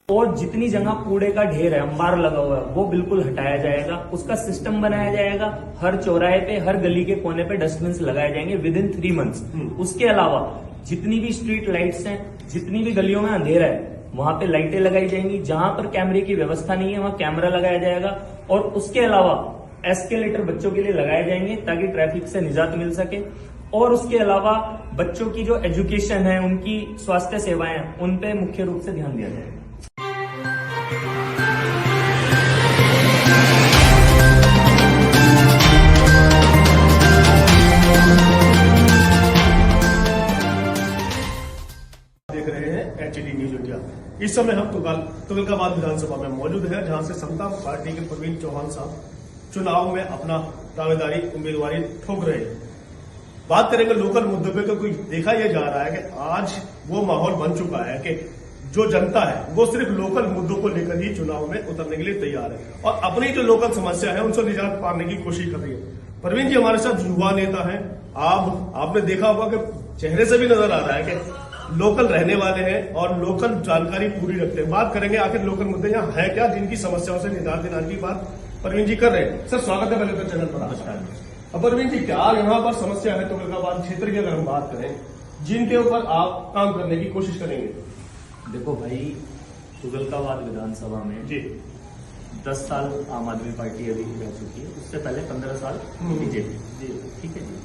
और जितनी जगह कूड़े का ढेर है, अंबार लगा हुआ है, वो बिल्कुल हटाया जाएगा। उसका सिस्टम बनाया जाएगा। हर चौराहे पे, हर गली के कोने पे डस्टबिन लगाए जाएंगे विद इन 3 मंथ्स। उसके अलावा जितनी भी स्ट्रीट लाइट्स हैं, जितनी भी गलियों में अंधेरा है, वहां पे लाइटें लगाई जाएंगी। जहां पर कैमरे की व्यवस्था नहीं है, वहां कैमरा लगाया जाएगा। और उसके अलावा एस्केलेटर बच्चों के लिए लगाए जाएंगे ताकि ट्रैफिक से निजात मिल सके। और उसके अलावा बच्चों की जो एजुकेशन है, उनकी स्वास्थ्य सेवाएं हैं, उन पे मुख्य रूप से ध्यान दिया जाएगा। देख रहे हैं एचडी न्यूज इंडिया। इस समय हम तुगलकाबाद विधानसभा में मौजूद हैं, जहां से समता पार्टी के प्रवीण चौहान साहब चुनाव में अपना दावेदारी उम्मीदवारी ठोक रहे हैं। बात करेंगे लोकल मुद्दों पे, तो कोई देखा यह जा रहा है कि आज वो माहौल बन चुका है कि जो जनता है वो सिर्फ लोकल मुद्दों को लेकर ही चुनाव में उतरने के लिए तैयार है और अपनी जो लोकल समस्या है उनसे निजात पाने की कोशिश कर रही है। प्रवीण जी हमारे साथ युवा नेता हैं। आपने देखा होगा कि चेहरे से भी नजर आ रहा है कि लोकल रहने वाले हैं और लोकल जानकारी पूरी रखते हैं। बात करेंगे आखिर लोकल मुद्दे यहाँ है क्या, जिनकी समस्याओं से निजात दिलाने की बात प्रवीण जी कर रहे हैं। सर स्वागत है पहले तो चैनल पर। अब प्रवीण जी, क्या यहाँ पर समस्या है तुगलकाबाद क्षेत्र की, अगर हम बात करें, जिनके ऊपर आप काम करने की कोशिश करेंगे? देखो भाई, तुगलकाबाद विधानसभा में जी 10 साल आम आदमी पार्टी अभी रह चुकी है। उससे पहले 15 साल बीजेपी जी, ठीक है जी।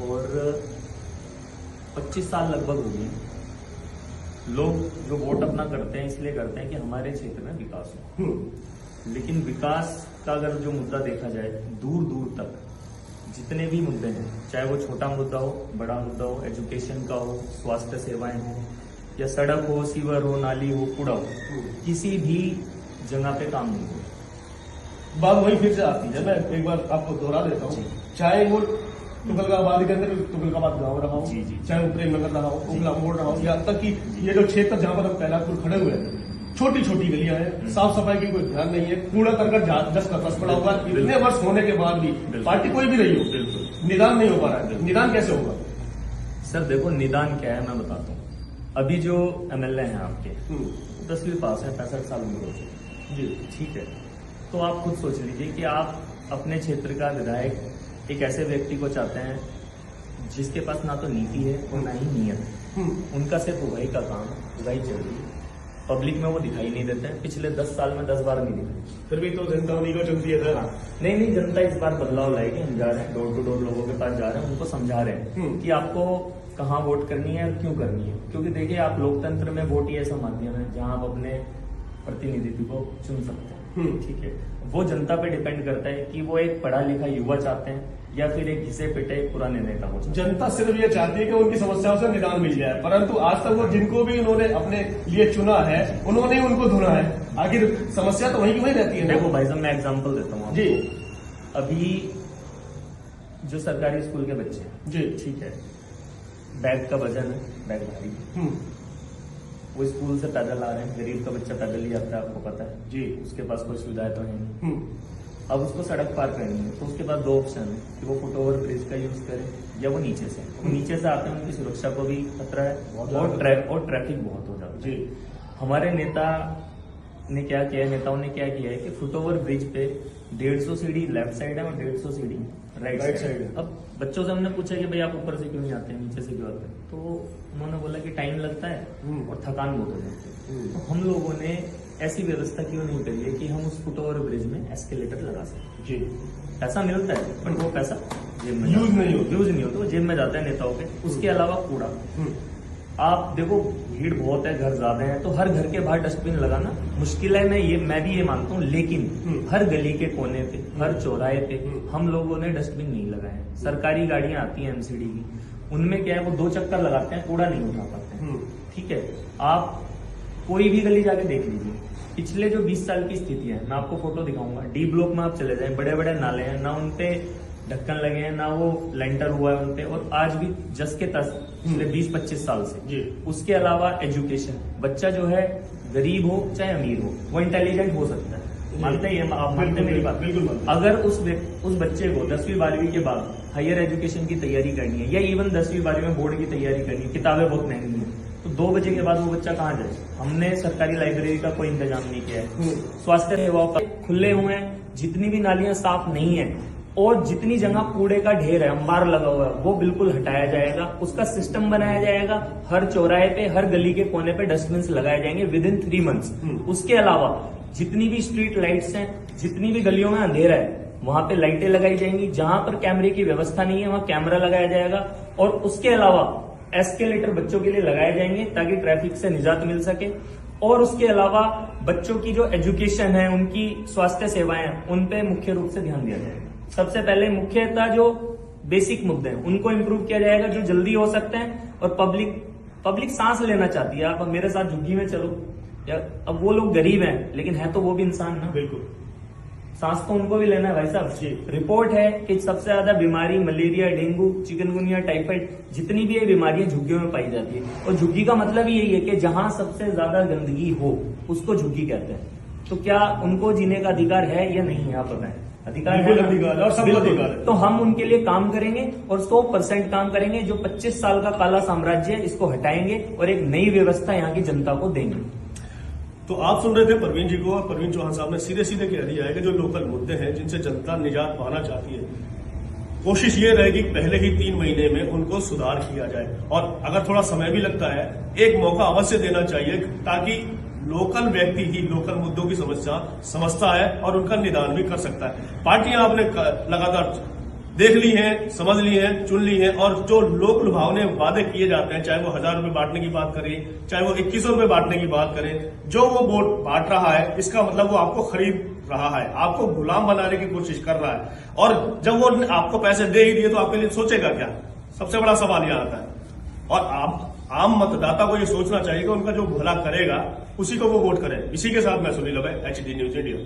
और 25 साल लगभग हो गए। लोग जो वोट अपना करते हैं इसलिए करते हैं कि हमारे क्षेत्र में विकास हो। लेकिन विकास का अगर जो मुद्दा देखा जाए, दूर दूर तक जितने भी मुद्दे हैं, चाहे वो छोटा मुद्दा हो, बड़ा मुद्दा हो, एजुकेशन का हो, स्वास्थ्य सेवाएं हो, या सड़क हो, सीवर हो, नाली हो, कूड़ा हो, किसी भी जगह पे काम नहीं हो। बात वही फिर से आती है, मैं एक बार आपको दोहरा देता हूँ। चाहे वो तुगलकाबाद के अंदर तुगलकाबाद गाँव रहा हो, चाहे वो प्रेम नगर रहा हो, उगला मोड़ रहा हो, यहाँ तक कि ये जो क्षेत्र जहाँ पर हम कैलाशपुर खड़े हुए हैं, छोटी छोटी गलियां हैं, साफ सफाई की कोई ध्यान नहीं है, कूड़ा करकट दस का दस पड़ा हुआ है। इतने वर्ष होने के बाद भी पार्टी कोई भी रही हो, निदान नहीं हो पा रहा है। निदान कैसे होगा? सर देखो, निदान क्या है मैं बताता हूँ। अभी जो एमएलए हैं आपके 10वीं पास है, 65 साल उम्र हो चुकी जी, ठीक है। तो आप खुद सोच लीजिए कि आप अपने क्षेत्र का विधायक एक ऐसे व्यक्ति को चाहते हैं जिसके पास ना तो नीति है और ना ही नीयत है। उनका सिर्फ उगाही का काम है, उगाही चल रही है, पब्लिक में वो दिखाई नहीं देते हैं। पिछले 10 साल में 10 बार नहीं दिखाई। फिर भी तो जनता उन्हीं को चलती है। नहीं, जनता इस बार बदलाव लाएगी। हम जा रहे हैं, डोर टू डोर लोगों के पास जा रहे हैं, उनको समझा रहे हैं कि आपको कहाँ वोट करनी है और क्यों करनी है। क्योंकि देखिए, आप लोकतंत्र में वोट ही ऐसा माध्यम है जहाँ आप अपने प्रतिनिधित्व को चुन सकते हैं, ठीक है। वो जनता पे डिपेंड करता है कि वो एक पढ़ा लिखा युवा चाहते हैं या फिर एक घिसे पिटे पुराने नेता को। जनता सिर्फ ये चाहती है कि उनकी समस्याओं से निदान मिल जाए, परंतु आज तक वो जिनको भी उन्होंने अपने लिए चुना है उन्होंने ही उनको धुना है। आखिर समस्या तो वहीं की वहीं रहती है। देखो भाई साहब, मैं एग्जाम्पल देता हूँ जी। अभी जो सरकारी स्कूल के बच्चे हैं जी, ठीक है, बैग का वजन है, बैग भारी, वो स्कूल से पैदल आ रहे हैं। गरीब का बच्चा पैदल ही आता है, आपको पता है जी। उसके पास कोई सुविधाएं तो है नहीं। अब उसको सड़क पार करनी है तो उसके पास 2 ऑप्शन है कि वो फुट ओवर ब्रिज का यूज करे या वो नीचे से। नीचे से आते हैं, उनकी सुरक्षा को भी खतरा है और ट्रैफिक बहुत हो जाता है। हमारे नेता ने क्या किया है, नेताओं ने क्या किया है कि फुट ओवर ब्रिज पे 150 सीढ़ी लेफ्ट साइड है और 150 सीढ़ी राइट साइड है। अब बच्चों से हमने पूछा कि भाई आप ऊपर से क्यों नहीं आते हैं, नीचे से क्यों आते हैं, तो उन्होंने बोला कि टाइम लगता है और थकान बहुत हो जाती है। तो हम लोगों ने ऐसी व्यवस्था क्यों नहीं करी है कि हम उस फुट ओवर ब्रिज में एस्केलेटर लगा सकें जी। पैसा मिलता है बट वो पैसा जेब में यूज नहीं होता, वो जेब में जाता है नेताओं के। उसके अलावा कूड़ा, आप देखो भीड़ बहुत है, घर ज्यादा है, तो हर घर के बाहर डस्टबिन लगाना मुश्किल है। मैं भी ये मानता हूँ, लेकिन हर गली के कोने पे, हर चौराहे पे हम लोगों ने डस्टबिन नहीं लगाए हैं। सरकारी गाड़ियां आती हैं एमसीडी की, उनमें क्या है, वो 2 चक्कर लगाते हैं, कूड़ा नहीं उठा पाते हैं, ठीक है। आप कोई भी गली जाके देख लीजिए, पिछले जो 20 साल की स्थिति है, मैं आपको फोटो दिखाऊंगा। डी ब्लॉक में आप चले जाएं, बड़े बड़े नाले हैं, ना उनपे ढक्कन लगे हैं, ना वो लेंटर हुआ है उनपे, और आज भी जस के तस पिछले 20-25 साल से। उसके अलावा एजुकेशन, बच्चा जो है गरीब हो चाहे अमीर हो, वो इंटेलिजेंट हो सकता है, मानते हैं आप, मानते हैं मेरी बात? बिल्कुल। अगर उस बच्चे को 10वीं 12वीं के बाद हायर एजुकेशन की तैयारी करनी है या इवन 10वीं 12वीं में बोर्ड की तैयारी करनी है, किताबें बहुत महंगी है, तो 2 बजे के बाद वो बच्चा कहाँ जाए? हमने सरकारी लाइब्रेरी का कोई इंतजाम नहीं किया है। स्वास्थ्य सेवाओं का खुले हुए हैं, जितनी भी नालियां साफ नहीं है और जितनी जगह कूड़े का ढेर है, अंबार लगा हुआ है, वो बिल्कुल हटाया जाएगा। उसका सिस्टम बनाया जाएगा। हर चौराहे पे, हर गली के कोने पे डस्टबिन लगाए जाएंगे विद इन 3 मंथ्स। उसके अलावा जितनी भी स्ट्रीट लाइट्स हैं, जितनी भी गलियों में अंधेरा है, वहां पे लाइटें लगाई जाएंगी। जहां पर कैमरे की व्यवस्था नहीं है, वहां कैमरा लगाया जाएगा। और उसके अलावा एस्केलेटर बच्चों के लिए लगाए जाएंगे ताकि ट्रैफिक से निजात मिल सके। और उसके अलावा बच्चों की जो एजुकेशन है, उनकी स्वास्थ्य सेवाएं हैं, उन पे मुख्य रूप से ध्यान दिया जाएगा। सबसे पहले मुख्यतः जो बेसिक मुद्दे हैं उनको इम्प्रूव किया जाएगा, जो जल्दी हो सकते हैं। और पब्लिक सांस लेना चाहती है। आप मेरे साथ झुग्गी में चलो, या अब वो लोग गरीब हैं लेकिन है तो वो भी इंसान ना। बिल्कुल, सांस तो उनको भी लेना है भाई साहब। रिपोर्ट है कि सबसे ज्यादा बीमारी मलेरिया, डेंगू, चिकनगुनिया, टाइफाइड, जितनी भी ये बीमारियां झुग्गियों में पाई जाती है। और झुग्गी का मतलब ही यही है कि जहां सबसे ज्यादा गंदगी हो उसको झुग्गी कहते हैं। तो क्या उनको जीने का अधिकार है या नहीं है, आप बताएं। अधिकार है, अधिकार है और सबको अधिकार है। तो हम उनके लिए काम करेंगे और 100% काम करेंगे। जो 25 साल का काला साम्राज्य है, इसको हटाएंगे और एक नई व्यवस्था यहाँ की जनता को देंगे। तो आप सुन रहे थे परवीन जी को, और परवीन चौहान साहब ने सीधे सीधे कह दिया है कि जो लोकल मुद्दे हैं जिनसे जनता निजात पाना चाहती है, कोशिश ये रहेगी पहले ही 3 महीने में उनको सुधार किया जाए। और अगर थोड़ा समय भी लगता है, एक मौका अवश्य देना चाहिए ताकि लोकल व्यक्ति ही लोकल मुद्दों की समस्या समझता है और उनका निदान भी कर सकता है। पार्टियां आपने लगातार देख ली हैं, समझ ली हैं, चुन ली हैं, और जो लोक लुभावने वादे किए जाते हैं, चाहे वो 1000 रुपए बांटने की बात करें, चाहे वो 2100 रुपए बांटने की बात करें, जो वो वोट बांट रहा है, इसका मतलब वो आपको खरीद रहा है, आपको गुलाम बनाने की कोशिश कर रहा है। और जब वो आपको पैसे दे ही दिए तो आपके लिए सोचेगा क्या? सबसे बड़ा सवाल यह आता है। और आप आम मतदाता को ये सोचना चाहिए कि उनका जो भला करेगा उसी को वो वोट करें। इसी के साथ मैं सुनील अभय, HD न्यूज इंडिया।